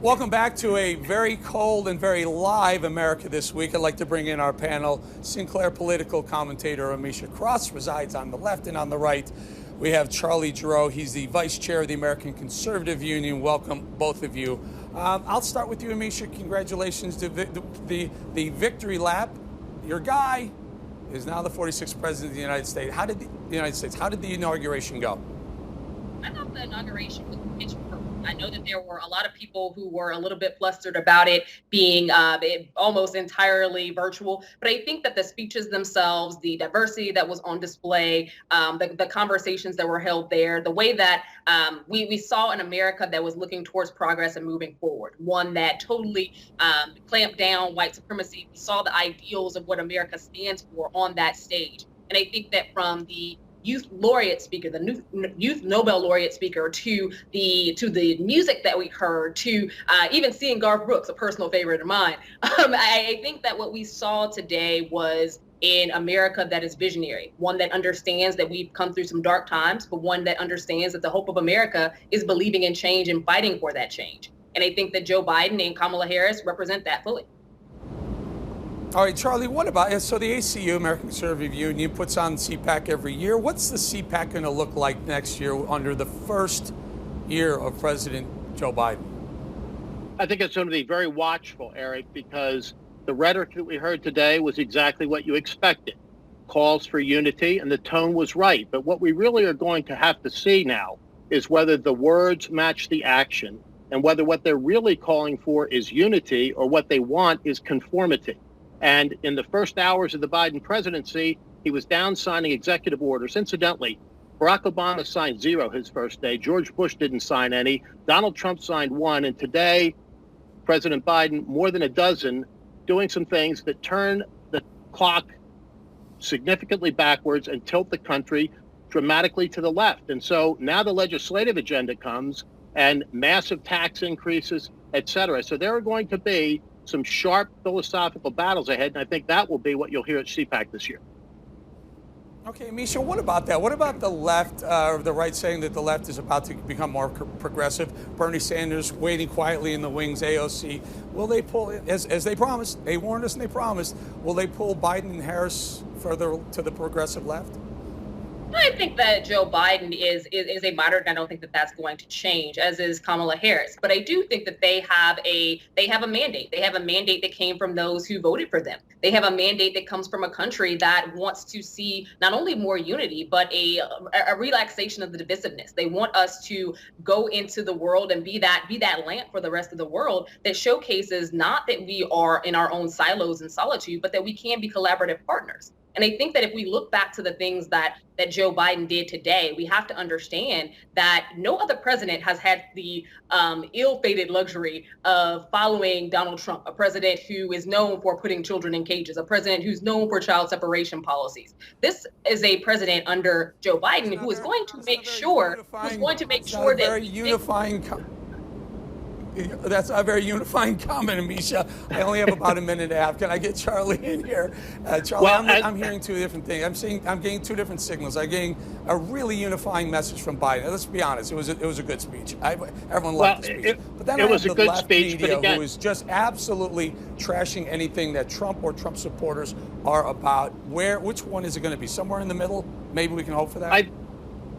Welcome back to a very cold and very live America this week. I'd like to bring in our panel. Sinclair political commentator Ameshia Cross resides on the left, and on the right we have Charlie Gerow. He's the vice chair of the American Conservative Union. Welcome, both of you. I'll start with you, Ameshia. Congratulations to the victory lap. Your guy is now the 46th president of the United States. How did the inauguration go? I thought the inauguration was pitch perfect. I know that there were a lot of people who were a little bit flustered about it being almost entirely virtual. But I think that the speeches themselves, the diversity that was on display, the conversations that were held there, the way that we saw an America that was looking towards progress and moving forward, one that totally clamped down white supremacy. We saw the ideals of what America stands for on that stage. And I think that from the youth laureate speaker, the youth Nobel laureate speaker, to the music that we heard, to even seeing Garth Brooks, a personal favorite of mine. I think that what we saw today was an America that is visionary, one that understands that we've come through some dark times, but one that understands that the hope of America is believing in change and fighting for that change. And I think that Joe Biden and Kamala Harris represent that fully. All right, Charlie, what about, so the ACU, American Conservative Union, puts on CPAC every year. What's the CPAC going to look like next year under the first year of President Joe Biden? I think it's going to be very watchful, Eric, because the rhetoric that we heard today was exactly what you expected. Calls for unity, and the tone was right. But what we really are going to have to see now is whether the words match the action, and whether what they're really calling for is unity or what they want is conformity. And in the first hours of the Biden presidency, he was down signing executive orders. Incidentally, Barack Obama signed 0 his first day. George Bush didn't sign any. Donald Trump signed 1. And today, President Biden, more than a dozen, doing some things that turn the clock significantly backwards and tilt the country dramatically to the left. And so now the legislative agenda comes, and massive tax increases, et cetera. So there are going to be some sharp philosophical battles ahead, and I think that will be what you'll hear at CPAC this year. Okay, Ameshia, what about that? What about the left, or the right saying that the left is about to become more progressive? Bernie Sanders waiting quietly in the wings, AOC. Will they pull, as they promised, they warned us and they promised, will they pull Biden and Harris further to the progressive left? I think that Joe Biden is a moderate, and I don't think that that's going to change, as is Kamala Harris. But I do think that they have a mandate. They have a mandate that came from those who voted for them. They have a mandate that comes from a country that wants to see not only more unity, but a relaxation of the divisiveness. They want us to go into the world and be that lamp for the rest of the world that showcases not that we are in our own silos and solitude, but that we can be collaborative partners. And I think that if we look back to the things that Joe Biden did today, we have to understand that no other president has had the ill-fated luxury of following Donald Trump, a president who is known for putting children in cages, a president who's known for child separation policies. This is a president under Joe Biden who is going to make sure that that's a very unifying comment, Ameshia. I only have about a minute and a half. Can I get Charlie in here? Charlie, well, I'm hearing two different things. I'm getting two different signals. I'm getting a really unifying message from Biden. Let's be honest. It was a good speech. Everyone liked the speech. But then it was a good speech, media who is just absolutely trashing anything that Trump or Trump supporters are about. Which one is it going to be? Somewhere in the middle? Maybe we can hope for that?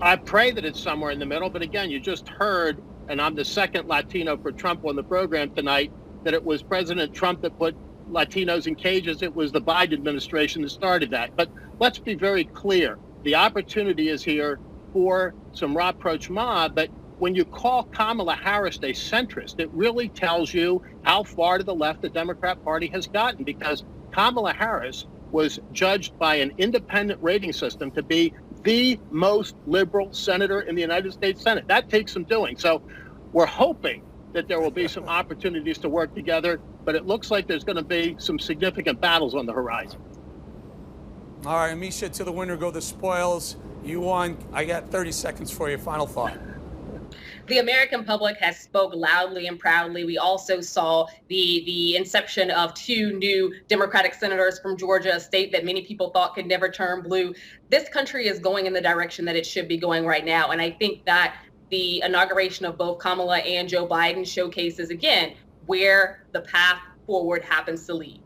I pray that it's somewhere in the middle. But again, you just heard, and I'm the second Latino for Trump on the program tonight, that it was President Trump that put Latinos in cages. It was the Biden administration that started that. But let's be very clear. The opportunity is here for some rapprochement, but when you call Kamala Harris a centrist, it really tells you how far to the left the Democrat Party has gotten, because Kamala Harris was judged by an independent rating system to be the most liberal senator in the United States Senate. That takes some doing. So we're hoping that there will be some opportunities to work together, but it looks like there's going to be some significant battles on the horizon. All right, Ameshia, to the winner go the spoils. You won. I got 30 seconds for you. Final thought. The American public has spoke loudly and proudly. We also saw the inception of 2 new Democratic senators from Georgia, a state that many people thought could never turn blue. This country is going in the direction that it should be going right now. And I think that the inauguration of both Kamala and Joe Biden showcases, again, where the path forward happens to lead.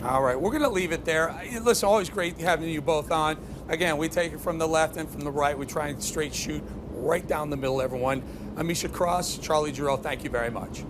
All right, we're going to leave it there. Listen, always great having you both on. Again, we take it from the left and from the right. We try and straight shoot right down the middle, everyone. Ameshia Cross, Charlie Gerow, thank you very much.